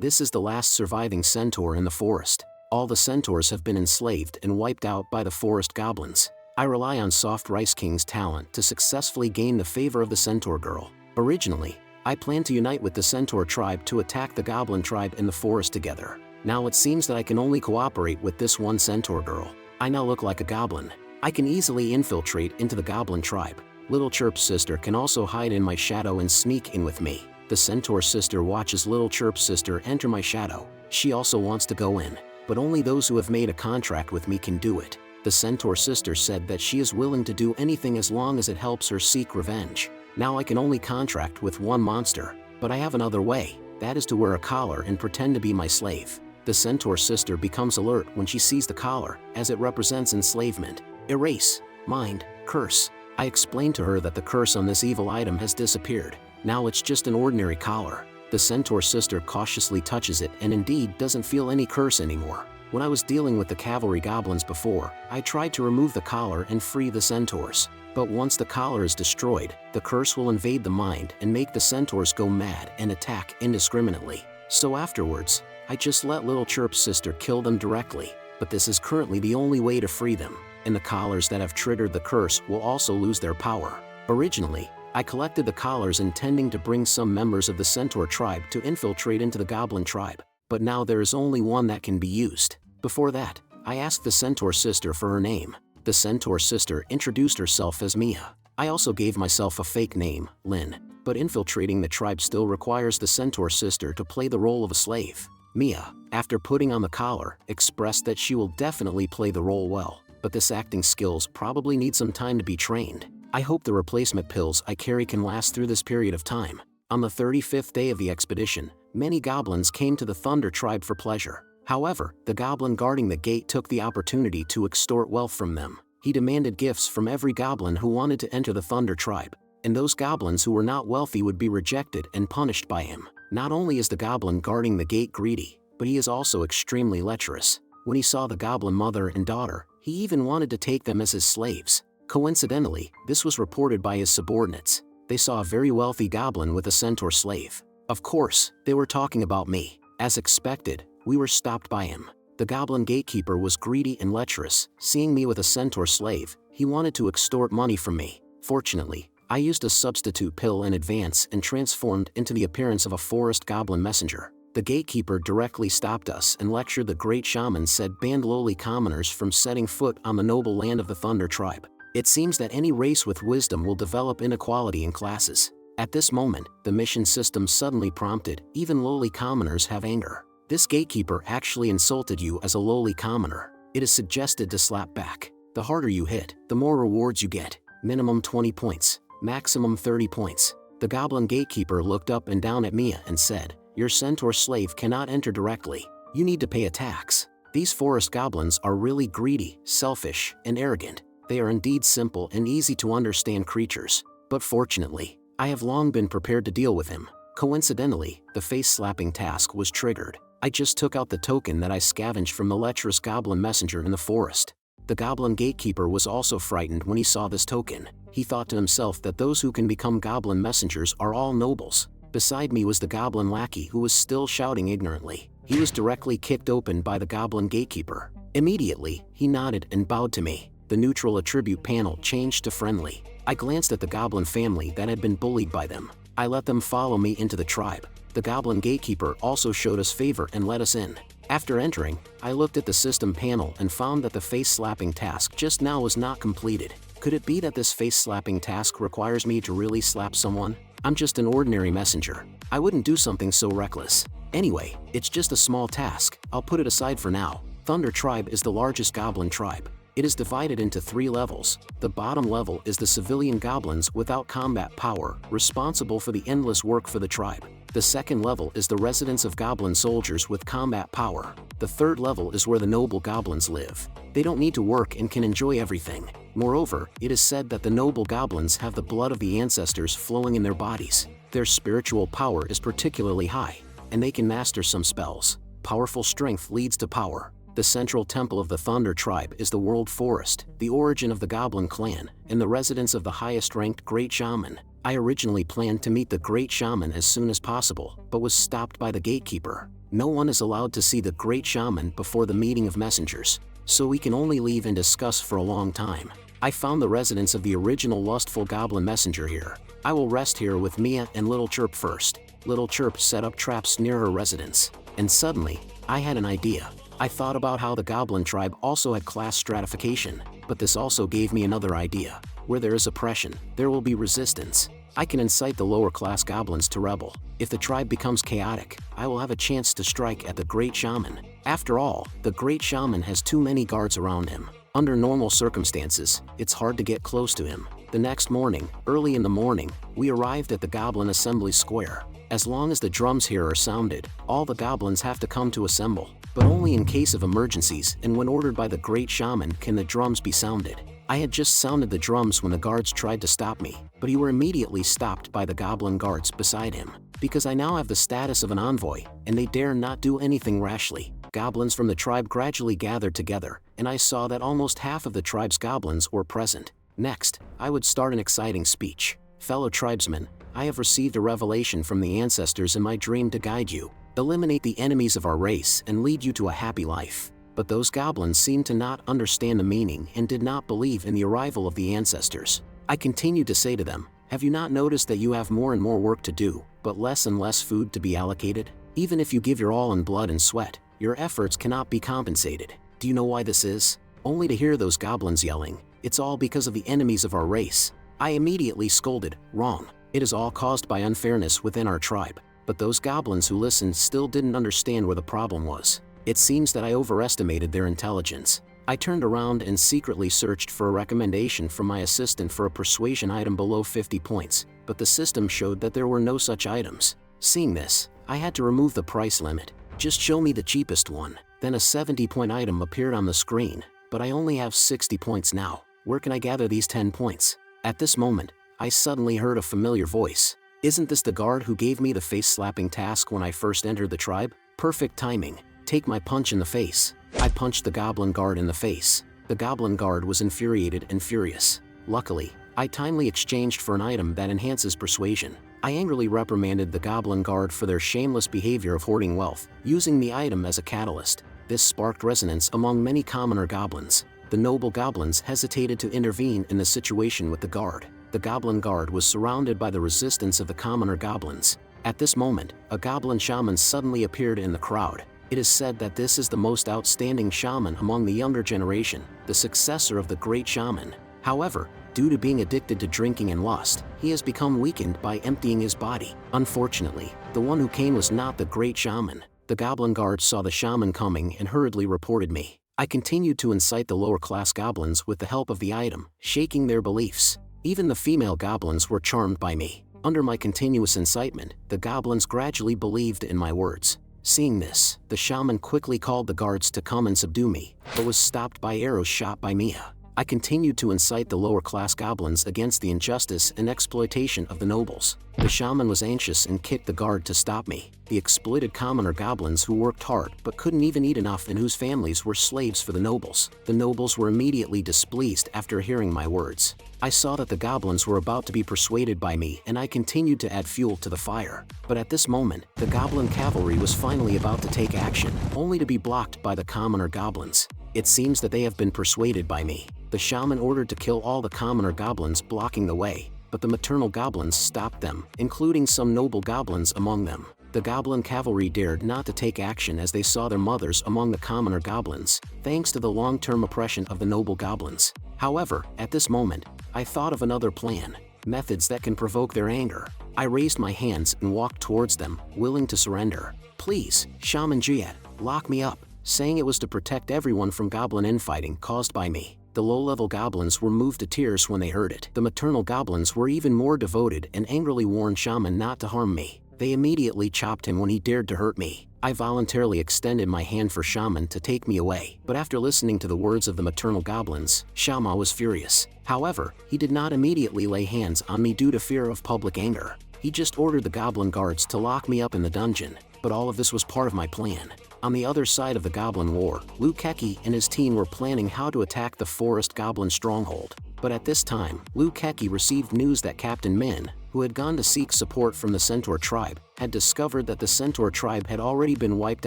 This is the last surviving centaur in the forest. All the centaurs have been enslaved and wiped out by the forest goblins. I rely on Soft Rice King's talent to successfully gain the favor of the centaur girl. Originally, I planned to unite with the centaur tribe to attack the goblin tribe in the forest together. Now it seems that I can only cooperate with this one centaur girl. I now look like a goblin. I can easily infiltrate into the goblin tribe. Little Chirp's sister can also hide in my shadow and sneak in with me. The centaur sister watches Little Chirp's sister enter my shadow. She also wants to go in, but only those who have made a contract with me can do it. The centaur sister said that she is willing to do anything as long as it helps her seek revenge. Now I can only contract with one monster, but I have another way. That is to wear a collar and pretend to be my slave. The centaur sister becomes alert when she sees the collar, as it represents enslavement. Erase, mind, curse. I explained to her that the curse on this evil item has disappeared. Now it's just an ordinary collar. The centaur sister cautiously touches it and indeed doesn't feel any curse anymore. When I was dealing with the cavalry goblins before, I tried to remove the collar and free the centaurs. But once the collar is destroyed, the curse will invade the mind and make the centaurs go mad and attack indiscriminately. So afterwards, I just let Little Chirp's sister kill them directly. But this is currently the only way to free them, and the collars that have triggered the curse will also lose their power. Originally, I collected the collars intending to bring some members of the centaur tribe to infiltrate into the goblin tribe, but now there is only one that can be used. Before that, I asked the centaur sister for her name. The centaur sister introduced herself as Mia. I also gave myself a fake name, Lin, but infiltrating the tribe still requires the centaur sister to play the role of a slave. Mia, after putting on the collar, expressed that she will definitely play the role well, but this acting skills probably need some time to be trained. I hope the replacement pills I carry can last through this period of time. On the 35th day of the expedition, many goblins came to the Thunder tribe for pleasure. However, the goblin guarding the gate took the opportunity to extort wealth from them. He demanded gifts from every goblin who wanted to enter the Thunder tribe, and those goblins who were not wealthy would be rejected and punished by him. Not only is the goblin guarding the gate greedy, but he is also extremely lecherous. When he saw the goblin mother and daughter, he even wanted to take them as his slaves. Coincidentally, this was reported by his subordinates. They saw a very wealthy goblin with a centaur slave. Of course, they were talking about me. As expected, we were stopped by him. The goblin gatekeeper was greedy and lecherous. Seeing me with a centaur slave, he wanted to extort money from me. Fortunately, I used a substitute pill in advance and transformed into the appearance of a forest goblin messenger. The gatekeeper directly stopped us and lectured the great shaman said banned lowly commoners from setting foot on the noble land of the Thunder tribe. It seems that any race with wisdom will develop inequality in classes. At this moment, the mission system suddenly prompted, even lowly commoners have anger. This gatekeeper actually insulted you as a lowly commoner. It is suggested to slap back. The harder you hit, the more rewards you get. Minimum 20 points. Maximum 30 points. The goblin gatekeeper looked up and down at Mia and said, "Your centaur slave cannot enter directly. You need to pay a tax." These forest goblins are really greedy, selfish, and arrogant. They are indeed simple and easy to understand creatures. But fortunately, I have long been prepared to deal with him. Coincidentally, the face-slapping task was triggered. I just took out the token that I scavenged from the lecherous goblin messenger in the forest. The goblin gatekeeper was also frightened when he saw this token. He thought to himself that those who can become goblin messengers are all nobles. Beside me was the goblin lackey who was still shouting ignorantly. He was directly kicked open by the goblin gatekeeper. Immediately, he nodded and bowed to me. The neutral attribute panel changed to friendly. I glanced at the goblin family that had been bullied by them. I let them follow me into the tribe. The goblin gatekeeper also showed us favor and let us in. After entering, I looked at the system panel and found that the face-slapping task just now was not completed. Could it be that this face-slapping task requires me to really slap someone? I'm just an ordinary messenger. I wouldn't do something so reckless. Anyway, it's just a small task. I'll put it aside for now. Thunder tribe is the largest goblin tribe. It is divided into 3 levels. The bottom level is the civilian goblins without combat power, responsible for the endless work for the tribe. The second level is the residence of goblin soldiers with combat power. The third level is where the noble goblins live. They don't need to work and can enjoy everything. Moreover, it is said that the noble goblins have the blood of the ancestors flowing in their bodies. Their spiritual power is particularly high, and they can master some spells. Powerful strength leads to power. The central temple of the Thunder tribe is the World Forest, the origin of the Goblin clan, and the residence of the highest-ranked Great Shaman. I originally planned to meet the Great Shaman as soon as possible, but was stopped by the gatekeeper. No one is allowed to see the great shaman before the meeting of messengers, so we can only leave and discuss for a long time. I found the residence of the original lustful goblin messenger here. I will rest here with Mia and Little Chirp first. Little Chirp set up traps near her residence, and suddenly, I had an idea. I thought about how the goblin tribe also had class stratification, but this also gave me another idea. Where there is oppression, there will be resistance. I can incite the lower class goblins to rebel. If the tribe becomes chaotic, I will have a chance to strike at the great shaman. After all, the great shaman has too many guards around him. Under normal circumstances, it's hard to get close to him. The next morning, early in the morning, we arrived at the Goblin Assembly Square. As long as the drums here are sounded, all the goblins have to come to assemble. But only in case of emergencies and when ordered by the great shaman can the drums be sounded. I had just sounded the drums when the guards tried to stop me, but he were immediately stopped by the goblin guards beside him. Because I now have the status of an envoy, and they dare not do anything rashly. Goblins from the tribe gradually gathered together, and I saw that almost half of the tribe's goblins were present. Next, I would start an exciting speech. Fellow tribesmen, I have received a revelation from the ancestors in my dream to guide you, eliminate the enemies of our race, and lead you to a happy life. But those goblins seemed to not understand the meaning and did not believe in the arrival of the ancestors. I continued to say to them, have you not noticed that you have more and more work to do, but less and less food to be allocated? Even if you give your all in blood and sweat, your efforts cannot be compensated. Do you know why this is? Only to hear those goblins yelling, it's all because of the enemies of our race. I immediately scolded, wrong. It is all caused by unfairness within our tribe. But those goblins who listened still didn't understand where the problem was. It seems that I overestimated their intelligence. I turned around and secretly searched for a recommendation from my assistant for a persuasion item below 50 points, but the system showed that there were no such items. Seeing this, I had to remove the price limit. Just show me the cheapest one. Then a 70-point item appeared on the screen, but I only have 60 points now. Where can I gather these 10 points? At this moment, I suddenly heard a familiar voice. Isn't this the guard who gave me the face-slapping task when I first entered the tribe? Perfect timing. Take my punch in the face. I punched the goblin guard in the face. The goblin guard was infuriated and furious. Luckily, I timely exchanged for an item that enhances persuasion. I angrily reprimanded the goblin guard for their shameless behavior of hoarding wealth, using the item as a catalyst. This sparked resonance among many commoner goblins. The noble goblins hesitated to intervene in the situation with the guard. The goblin guard was surrounded by the resistance of the commoner goblins. At this moment, a goblin shaman suddenly appeared in the crowd. It is said that this is the most outstanding shaman among the younger generation, the successor of the great shaman. However, due to being addicted to drinking and lust, he has become weakened by emptying his body. Unfortunately, the one who came was not the great shaman. The goblin guard saw the shaman coming and hurriedly reported me. I continued to incite the lower class goblins with the help of the item, shaking their beliefs. Even the female goblins were charmed by me. Under my continuous incitement, the goblins gradually believed in my words. Seeing this, the shaman quickly called the guards to come and subdue me, but was stopped by arrows shot by Mia. I continued to incite the lower class goblins against the injustice and exploitation of the nobles. The shaman was anxious and kicked the guard to stop me. The exploited commoner goblins who worked hard but couldn't even eat enough and whose families were slaves for the nobles. The nobles were immediately displeased after hearing my words. I saw that the goblins were about to be persuaded by me and I continued to add fuel to the fire. But at this moment, the goblin cavalry was finally about to take action, only to be blocked by the commoner goblins. It seems that they have been persuaded by me. The shaman ordered to kill all the commoner goblins blocking the way, but the maternal goblins stopped them, including some noble goblins among them. The goblin cavalry dared not to take action as they saw their mothers among the commoner goblins, thanks to the long-term oppression of the noble goblins. However, at this moment, I thought of another plan, methods that can provoke their anger. I raised my hands and walked towards them, willing to surrender. Please, Shaman Jiet, lock me up, saying it was to protect everyone from goblin infighting caused by me. The low-level goblins were moved to tears when they heard it. The maternal goblins were even more devoted and angrily warned Shaman not to harm me. They immediately chopped him when he dared to hurt me. I voluntarily extended my hand for Shaman to take me away, but after listening to the words of the maternal goblins, Shaman was furious. However, he did not immediately lay hands on me due to fear of public anger. He just ordered the goblin guards to lock me up in the dungeon, but all of this was part of my plan. On the other side of the Goblin War, Ecchi and his team were planning how to attack the forest goblin stronghold. But at this time, Ecchi received news that Captain Min, who had gone to seek support from the Centaur tribe, had discovered that the Centaur tribe had already been wiped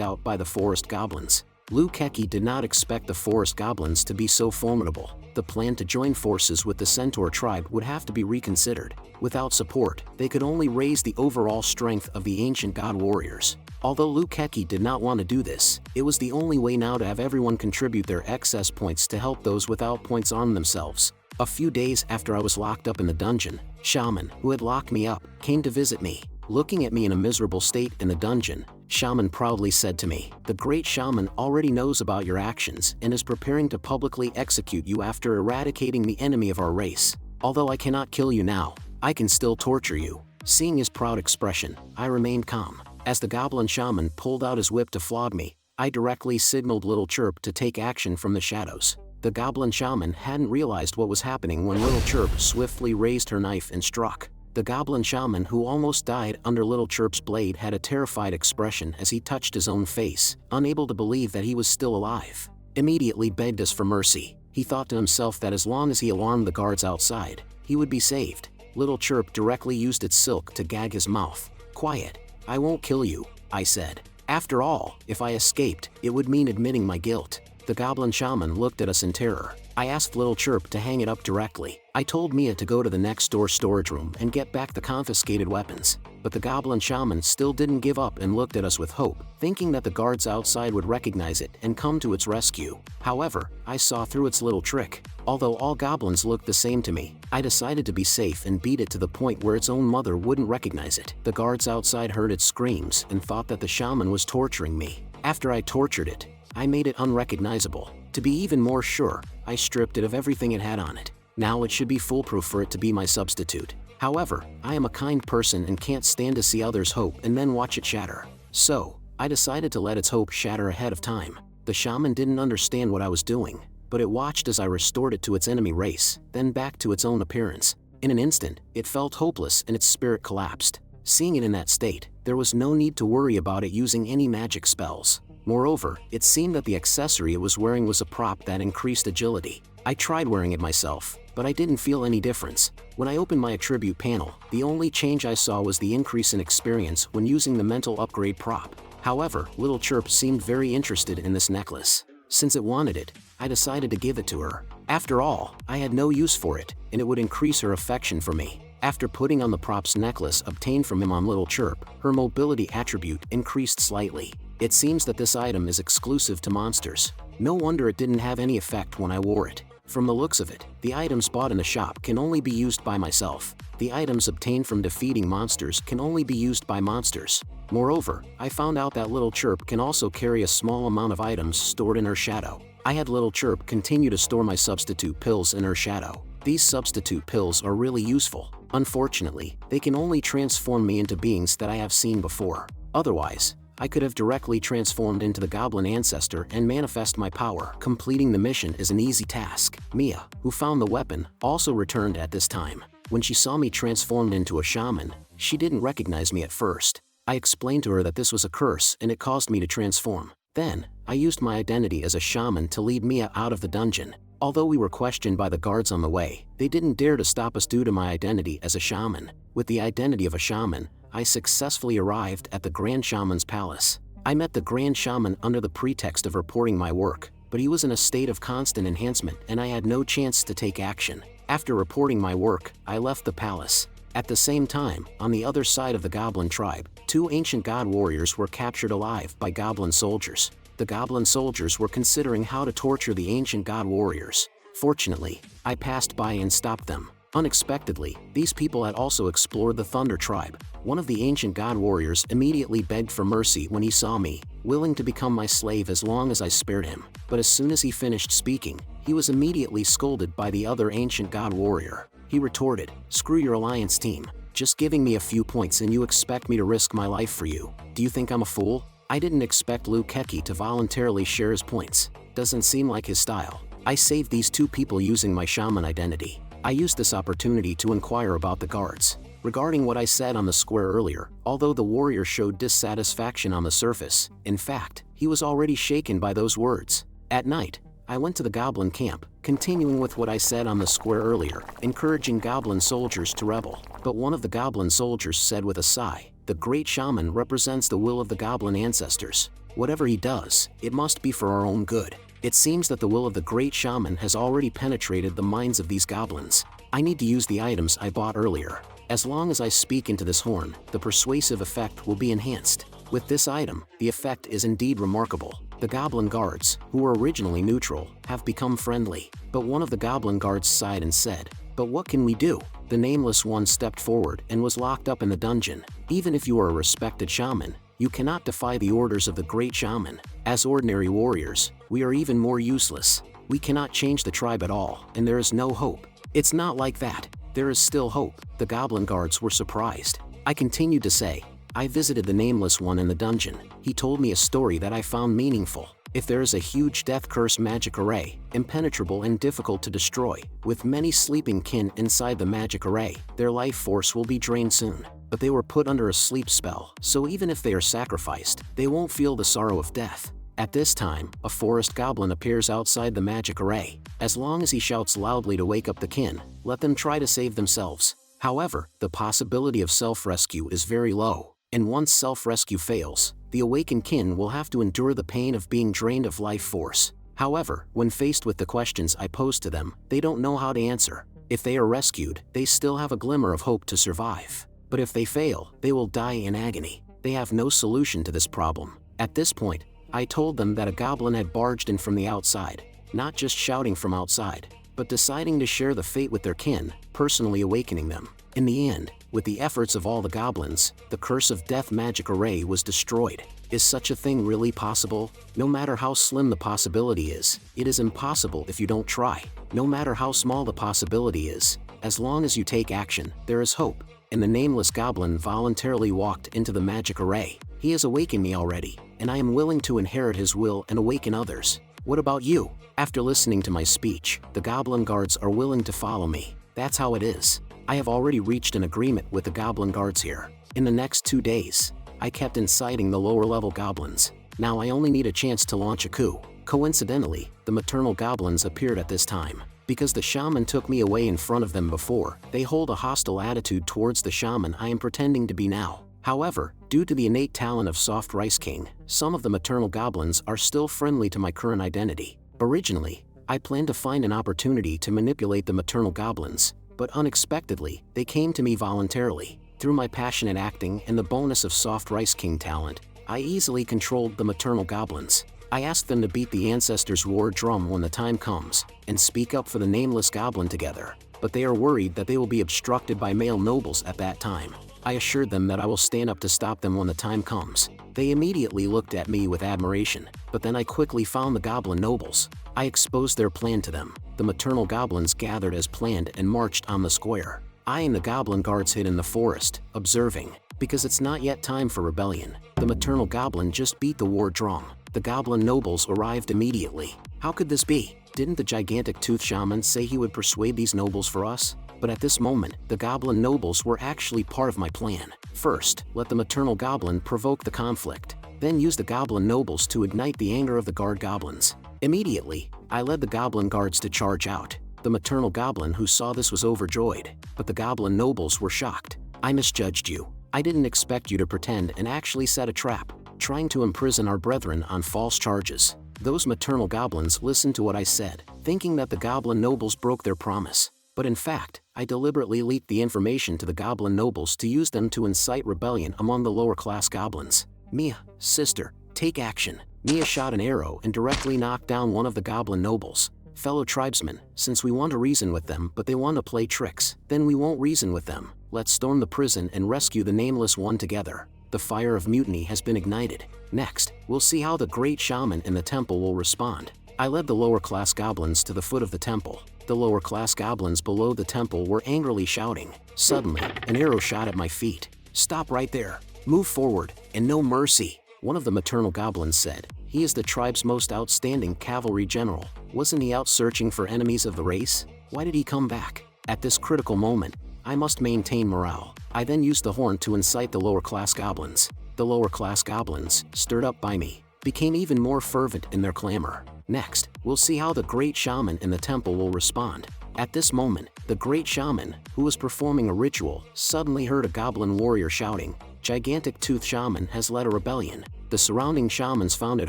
out by the forest goblins. Ecchi did not expect the forest goblins to be so formidable. The plan to join forces with the Centaur tribe would have to be reconsidered. Without support, they could only raise the overall strength of the ancient god warriors. Although Ecchi did not want to do this, it was the only way now to have everyone contribute their excess points to help those without points arm themselves. A few days after I was locked up in the dungeon, Shaman, who had locked me up, came to visit me. Looking at me in a miserable state in the dungeon, Shaman proudly said to me, "The great shaman already knows about your actions and is preparing to publicly execute you after eradicating the enemy of our race. Although I cannot kill you now, I can still torture you." Seeing his proud expression, I remained calm. As the goblin shaman pulled out his whip to flog me, I directly signaled Little Chirp to take action from the shadows. The goblin shaman hadn't realized what was happening when Little Chirp swiftly raised her knife and struck. The goblin shaman, who almost died under Little Chirp's blade, had a terrified expression as he touched his own face, unable to believe that he was still alive. Immediately begged us for mercy. He thought to himself that as long as he alarmed the guards outside, he would be saved. Little Chirp directly used its silk to gag his mouth. "Quiet. I won't kill you," I said. "After all, if I escaped, it would mean admitting my guilt." The goblin shaman looked at us in terror. I asked Little Chirp to hang it up directly. I told Mia to go to the next door storage room and get back the confiscated weapons. But the goblin shaman still didn't give up and looked at us with hope, thinking that the guards outside would recognize it and come to its rescue. However, I saw through its little trick. Although all goblins looked the same to me, I decided to be safe and beat it to the point where its own mother wouldn't recognize it. The guards outside heard its screams and thought that the shaman was torturing me. After I tortured it, I made it unrecognizable. To be even more sure, I stripped it of everything it had on it. Now it should be foolproof for it to be my substitute. However, I am a kind person and can't stand to see others' hope and then watch it shatter. So, I decided to let its hope shatter ahead of time. The shaman didn't understand what I was doing, but it watched as I restored it to its enemy race, then back to its own appearance. In an instant, it felt hopeless and its spirit collapsed. Seeing it in that state, there was no need to worry about it using any magic spells. Moreover, it seemed that the accessory it was wearing was a prop that increased agility. I tried wearing it myself, but I didn't feel any difference. When I opened my attribute panel, the only change I saw was the increase in experience when using the mental upgrade prop. However, Little Chirp seemed very interested in this necklace. Since it wanted it, I decided to give it to her. After all, I had no use for it, and it would increase her affection for me. After putting on the prop's necklace obtained from him on Little Chirp, her mobility attribute increased slightly. It seems that this item is exclusive to monsters. No wonder it didn't have any effect when I wore it. From the looks of it, the items bought in the shop can only be used by myself. The items obtained from defeating monsters can only be used by monsters. Moreover, I found out that Little Chirp can also carry a small amount of items stored in her shadow. I had Little Chirp continue to store my substitute pills in her shadow. These substitute pills are really useful. Unfortunately, they can only transform me into beings that I have seen before. Otherwise, I could have directly transformed into the goblin ancestor and manifest my power. Completing the mission is an easy task. Mia, who found the weapon, also returned at this time. When she saw me transformed into a shaman, she didn't recognize me at first. I explained to her that this was a curse and it caused me to transform. Then, I used my identity as a shaman to lead Mia out of the dungeon. Although we were questioned by the guards on the way, they didn't dare to stop us due to my identity as a shaman. With the identity of a shaman, I successfully arrived at the Grand Shaman's palace. I met the Grand Shaman under the pretext of reporting my work, but he was in a state of constant enhancement and I had no chance to take action. After reporting my work, I left the palace. At the same time, on the other side of the goblin tribe, 2 ancient god warriors were captured alive by goblin soldiers. The goblin soldiers were considering how to torture the ancient god warriors. Fortunately, I passed by and stopped them. Unexpectedly, these people had also explored the Thunder tribe. One of the ancient god warriors immediately begged for mercy when he saw me, willing to become my slave as long as I spared him. But as soon as he finished speaking, he was immediately scolded by the other ancient god warrior. He retorted, "Screw your alliance team. Just giving me a few points and you expect me to risk my life for you. Do you think I'm a fool?" I didn't expect Ecchi to voluntarily share his points. Doesn't seem like his style. I saved these 2 people using my shaman identity. I used this opportunity to inquire about the guards. Regarding what I said on the square earlier, although the warrior showed dissatisfaction on the surface, in fact, he was already shaken by those words. At night, I went to the goblin camp, continuing with what I said on the square earlier, encouraging goblin soldiers to rebel. But one of the goblin soldiers said with a sigh, "The great shaman represents the will of the goblin ancestors. Whatever he does, it must be for our own good." It seems that the will of the great shaman has already penetrated the minds of these goblins. I need to use the items I bought earlier. As long as I speak into this horn, the persuasive effect will be enhanced. With this item, the effect is indeed remarkable. The goblin guards, who were originally neutral, have become friendly. But one of the goblin guards sighed and said, "But what can we do?" The nameless one stepped forward and was locked up in the dungeon. Even if you are a respected shaman, you cannot defy the orders of the great shaman. As ordinary warriors, we are even more useless. We cannot change the tribe at all, and there is no hope. It's not like that. There is still hope. The goblin guards were surprised. I continued to say, "I visited the nameless one in the dungeon. He told me a story that I found meaningful. If there is a huge death curse magic array, impenetrable and difficult to destroy, with many sleeping kin inside the magic array, their life force will be drained soon. But they were put under a sleep spell, so even if they are sacrificed, they won't feel the sorrow of death." At this time, a forest goblin appears outside the magic array. As long as he shouts loudly to wake up the kin, let them try to save themselves. However, the possibility of self-rescue is very low, and once self-rescue fails, the awakened kin will have to endure the pain of being drained of life force. However, when faced with the questions I pose to them, they don't know how to answer. If they are rescued, they still have a glimmer of hope to survive. But if they fail, they will die in agony. They have no solution to this problem. At this point, I told them that a goblin had barged in from the outside, not just shouting from outside, but deciding to share the fate with their kin, personally awakening them. In the end, with the efforts of all the goblins, the curse of death magic array was destroyed. Is such a thing really possible? No matter how slim the possibility is, it is impossible if you don't try. No matter how small the possibility is, as long as you take action, there is hope. And the nameless goblin voluntarily walked into the magic array. He has awakened me already, and I am willing to inherit his will and awaken others. What about you? After listening to my speech, the goblin guards are willing to follow me. That's how it is. I have already reached an agreement with the goblin guards here. In the next 2 days, I kept inciting the lower level goblins. Now I only need a chance to launch a coup. Coincidentally, the maternal goblins appeared at this time. Because the shaman took me away in front of them before, they hold a hostile attitude towards the shaman I am pretending to be now. However, due to the innate talent of Soft Rice King, some of the maternal goblins are still friendly to my current identity. Originally, I planned to find an opportunity to manipulate the maternal goblins, but unexpectedly, they came to me voluntarily. Through my passionate acting and the bonus of Soft Rice King talent, I easily controlled the maternal goblins. I asked them to beat the ancestors' war drum when the time comes, and speak up for the nameless goblin together, but they are worried that they will be obstructed by male nobles at that time. I assured them that I will stand up to stop them when the time comes. They immediately looked at me with admiration, but then I quickly found the goblin nobles. I exposed their plan to them. The maternal goblins gathered as planned and marched on the square. I and the goblin guards hid in the forest, observing. Because it's not yet time for rebellion, the maternal goblin just beat the war drum. The goblin nobles arrived immediately. How could this be? Didn't the gigantic tooth shaman say he would persuade these nobles for us? But at this moment, the goblin nobles were actually part of my plan. First, let the maternal goblin provoke the conflict. Then use the goblin nobles to ignite the anger of the guard goblins. Immediately, I led the goblin guards to charge out. The maternal goblin who saw this was overjoyed, but the goblin nobles were shocked. I misjudged you. I didn't expect you to pretend and actually set a trap, trying to imprison our brethren on false charges. Those maternal goblins listened to what I said, thinking that the goblin nobles broke their promise. But in fact, I deliberately leaked the information to the goblin nobles to use them to incite rebellion among the lower class goblins. Mia, sister, take action. Mia shot an arrow and directly knocked down one of the goblin nobles. Fellow tribesmen, since we want to reason with them but they want to play tricks, then we won't reason with them. Let's storm the prison and rescue the nameless one together. The fire of mutiny has been ignited. Next, we'll see how the great shaman in the temple will respond. I led the lower class goblins to the foot of the temple. The lower class goblins below the temple were angrily shouting. Suddenly, an arrow shot at my feet. Stop right there. Move forward, and no mercy. One of the maternal goblins said. He is the tribe's most outstanding cavalry general. Wasn't he out searching for enemies of the race? Why did he come back? At this critical moment, I must maintain morale. I then used the horn to incite the lower class goblins. The lower class goblins, stirred up by me, became even more fervent in their clamor. Next, we'll see how the great shaman in the temple will respond. At this moment, the great shaman, who was performing a ritual, suddenly heard a goblin warrior shouting, "Gigantic Tooth Shaman has led a rebellion." The surrounding shamans found it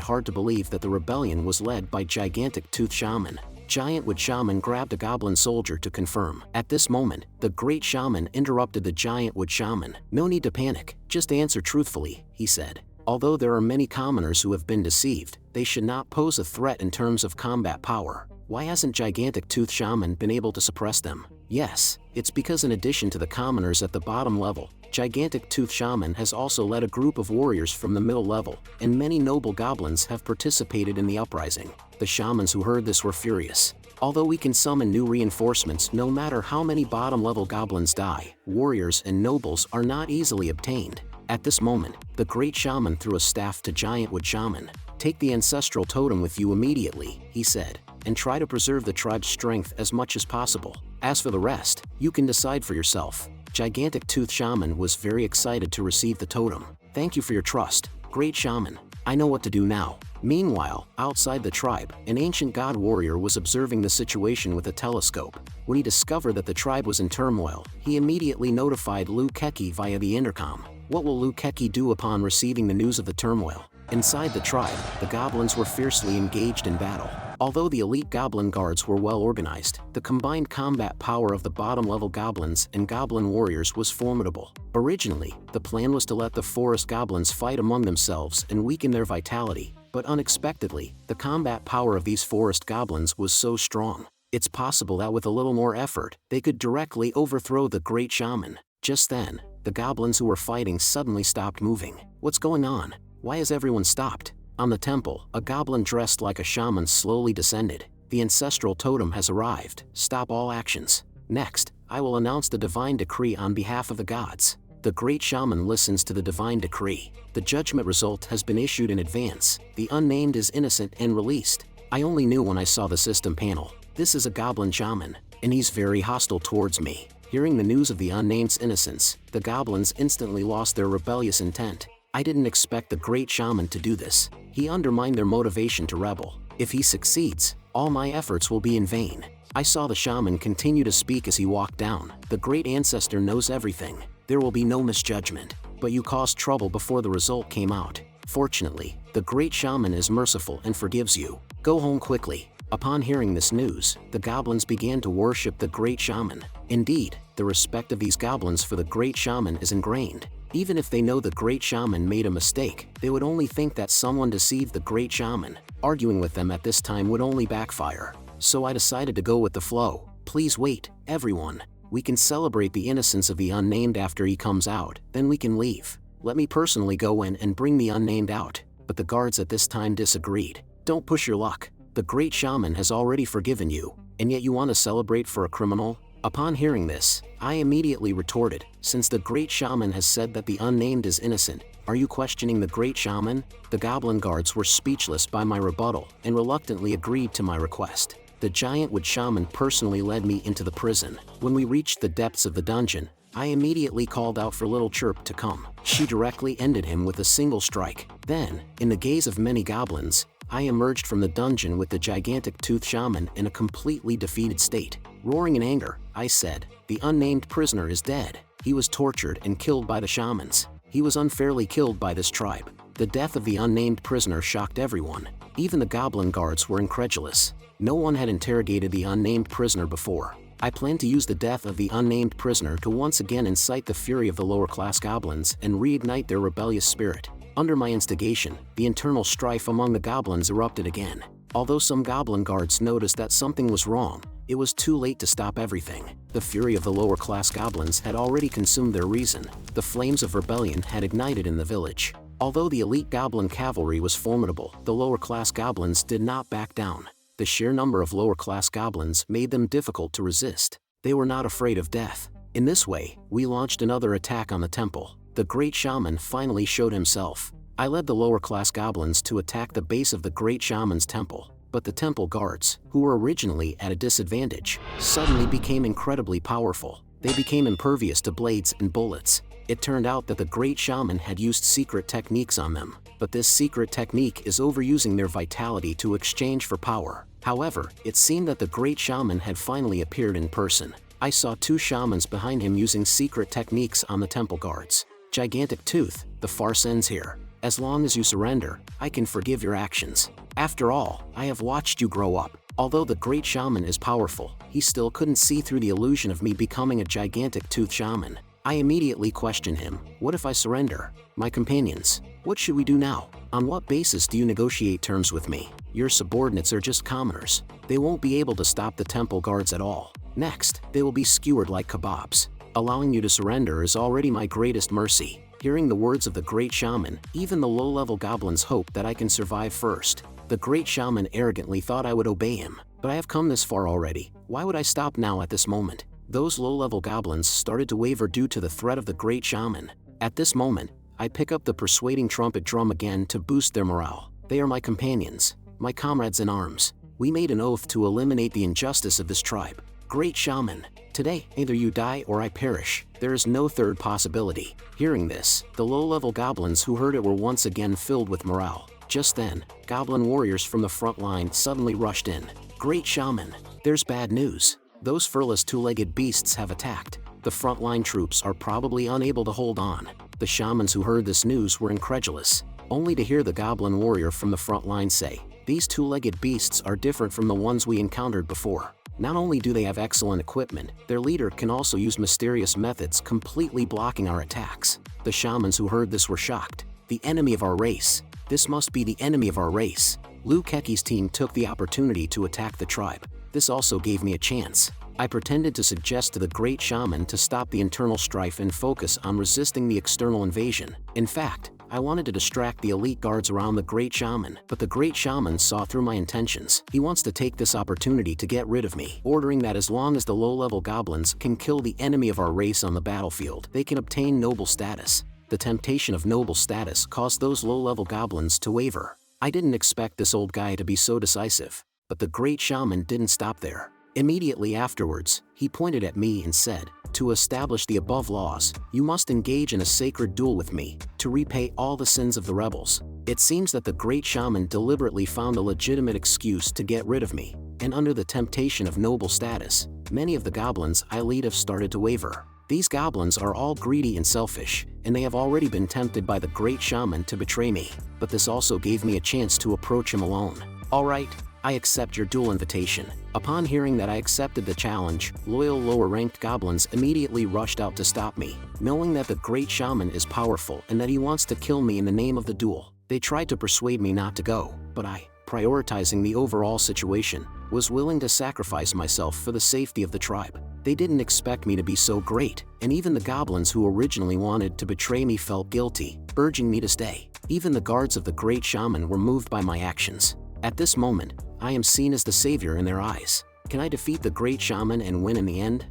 hard to believe that the rebellion was led by Gigantic Tooth Shaman. Giant Wood Shaman grabbed a goblin soldier to confirm. At this moment, the great shaman interrupted the Giant Wood Shaman. "No need to panic, just answer truthfully," he said. "Although there are many commoners who have been deceived, they should not pose a threat in terms of combat power. Why hasn't Gigantic Tooth Shaman been able to suppress them? Yes, it's because in addition to the commoners at the bottom level, Gigantic Tooth Shaman has also led a group of warriors from the middle level, and many noble goblins have participated in the uprising." The shamans who heard this were furious. "Although we can summon new reinforcements no matter how many bottom-level goblins die, warriors and nobles are not easily obtained." At this moment, the great shaman threw a staff to Giant Wood Shaman. "Take the ancestral totem with you immediately," he said, "and try to preserve the tribe's strength as much as possible. As for the rest, you can decide for yourself." Gigantic Tooth Shaman was very excited to receive the totem. "Thank you for your trust, great shaman. I know what to do now." Meanwhile, outside the tribe, an ancient god warrior was observing the situation with a telescope. When he discovered that the tribe was in turmoil, he immediately notified ecchi via the intercom. What will ecchi do upon receiving the news of the turmoil? Inside the tribe, the goblins were fiercely engaged in battle. Although the elite goblin guards were well organized, the combined combat power of the bottom-level goblins and goblin warriors was formidable. Originally, the plan was to let the forest goblins fight among themselves and weaken their vitality, but unexpectedly, the combat power of these forest goblins was so strong. It's possible that with a little more effort, they could directly overthrow the great shaman. Just then, the goblins who were fighting suddenly stopped moving. "What's going on? Why has everyone stopped?" On the temple, a goblin dressed like a shaman slowly descended. "The ancestral totem has arrived. Stop all actions. Next, I will announce the divine decree on behalf of the gods." The great shaman listens to the divine decree. The judgment result has been issued in advance. The unnamed is innocent and released. I only knew when I saw the system panel. This is a goblin shaman, and he's very hostile towards me. Hearing the news of the unnamed's innocence, the goblins instantly lost their rebellious intent. I didn't expect the great shaman to do this. He undermined their motivation to rebel. If he succeeds, all my efforts will be in vain. I saw the shaman continue to speak as he walked down. "The great ancestor knows everything. There will be no misjudgment. But you caused trouble before the result came out. Fortunately, the great shaman is merciful and forgives you. Go home quickly." Upon hearing this news, the goblins began to worship the great shaman. Indeed, the respect of these goblins for the great shaman is ingrained. Even if they know the great shaman made a mistake, they would only think that someone deceived the great shaman. Arguing with them at this time would only backfire. So I decided to go with the flow. "Please wait, everyone. We can celebrate the innocence of the unnamed after he comes out, then we can leave. Let me personally go in and bring the unnamed out." But the guards at this time disagreed. "Don't push your luck. The great shaman has already forgiven you, and yet you want to celebrate for a criminal?" Upon hearing this, I immediately retorted, "Since the great shaman has said that the unnamed is innocent, are you questioning the great shaman?" The goblin guards were speechless by my rebuttal and reluctantly agreed to my request. The Giant Wood Shaman personally led me into the prison. When we reached the depths of the dungeon, I immediately called out for Little Chirp to come. She directly ended him with a single strike. Then, in the gaze of many goblins, I emerged from the dungeon with the Gigantic Tooth Shaman in a completely defeated state. Roaring in anger, I said, "The unnamed prisoner is dead. He was tortured and killed by the shamans. He was unfairly killed by this tribe." The death of the unnamed prisoner shocked everyone. Even the goblin guards were incredulous. No one had interrogated the unnamed prisoner before. I planned to use the death of the unnamed prisoner to once again incite the fury of the lower-class goblins and reignite their rebellious spirit. Under my instigation, the internal strife among the goblins erupted again. Although some goblin guards noticed that something was wrong, it was too late to stop everything. The fury of the lower-class goblins had already consumed their reason. The flames of rebellion had ignited in the village. Although the elite goblin cavalry was formidable, the lower-class goblins did not back down. The sheer number of lower-class goblins made them difficult to resist. They were not afraid of death. In this way, we launched another attack on the temple. The great shaman finally showed himself. I led the lower-class goblins to attack the base of the great shaman's temple. But the temple guards, who were originally at a disadvantage, suddenly became incredibly powerful. They became impervious to blades and bullets. It turned out that the great shaman had used secret techniques on them. but this secret technique is overusing their vitality to exchange for power. However, it seemed that the great shaman had finally appeared in person. I saw two shamans behind him using secret techniques on the temple guards. Gigantic tooth, the farce ends here. As long as you surrender, I can forgive your actions. After all, I have watched you grow up. Although the great shaman is powerful, he still couldn't see through the illusion of me becoming a gigantic tooth shaman. I immediately questioned him. What if I surrender? My companions, what should we do now? On what basis do you negotiate terms with me? Your subordinates are just commoners. They won't be able to stop the temple guards at all. Next, they will be skewered like kebabs. Allowing you to surrender is already my greatest mercy. Hearing the words of the great shaman, even the low-level goblins hope that I can survive first. The great shaman arrogantly thought I would obey him. But I have come this far already. Why would I stop now at this moment? Those low-level goblins started to waver due to the threat of the great shaman. At this moment, I pick up the persuading trumpet drum again to boost their morale. They are my companions, my comrades in arms. We made an oath to eliminate the injustice of this tribe. Great shaman, today, either you die or I perish. There is no third possibility. Hearing this, the low-level goblins who heard it were once again filled with morale. Just then, goblin warriors from the front line suddenly rushed in. Great shaman, there's bad news. Those furless two-legged beasts have attacked. The frontline troops are probably unable to hold on. The shamans who heard this news were incredulous, only to hear the goblin warrior from the front line say, "These two-legged beasts are different from the ones we encountered before. Not only do they have excellent equipment, their leader can also use mysterious methods completely blocking our attacks." The shamans who heard this were shocked. The enemy of our race. This must be the enemy of our race. Liu Keqi's team took the opportunity to attack the tribe. This also gave me a chance. I pretended to suggest to the great shaman to stop the internal strife and focus on resisting the external invasion. In fact, I wanted to distract the elite guards around the great shaman, but the great shaman saw through my intentions. He wants to take this opportunity to get rid of me, ordering that as long as the low-level goblins can kill the enemy of our race on the battlefield, they can obtain noble status. The temptation of noble status caused those low-level goblins to waver. I didn't expect this old guy to be so decisive, but the great shaman didn't stop there. Immediately afterwards, he pointed at me and said, "To establish the above laws, you must engage in a sacred duel with me, to repay all the sins of the rebels." It seems that the great shaman deliberately found a legitimate excuse to get rid of me, and under the temptation of noble status, many of the goblins I lead have started to waver. These goblins are all greedy and selfish, and they have already been tempted by the great shaman to betray me, but this also gave me a chance to approach him alone. "Alright, I accept your duel invitation." Upon hearing that I accepted the challenge, loyal lower-ranked goblins immediately rushed out to stop me, knowing that the great shaman is powerful and that he wants to kill me in the name of the duel. They tried to persuade me not to go, but I, prioritizing the overall situation, was willing to sacrifice myself for the safety of the tribe. They didn't expect me to be so great, and even the goblins who originally wanted to betray me felt guilty, urging me to stay. Even the guards of the great shaman were moved by my actions. At this moment, I am seen as the savior in their eyes. Can I defeat the great shaman and win in the end?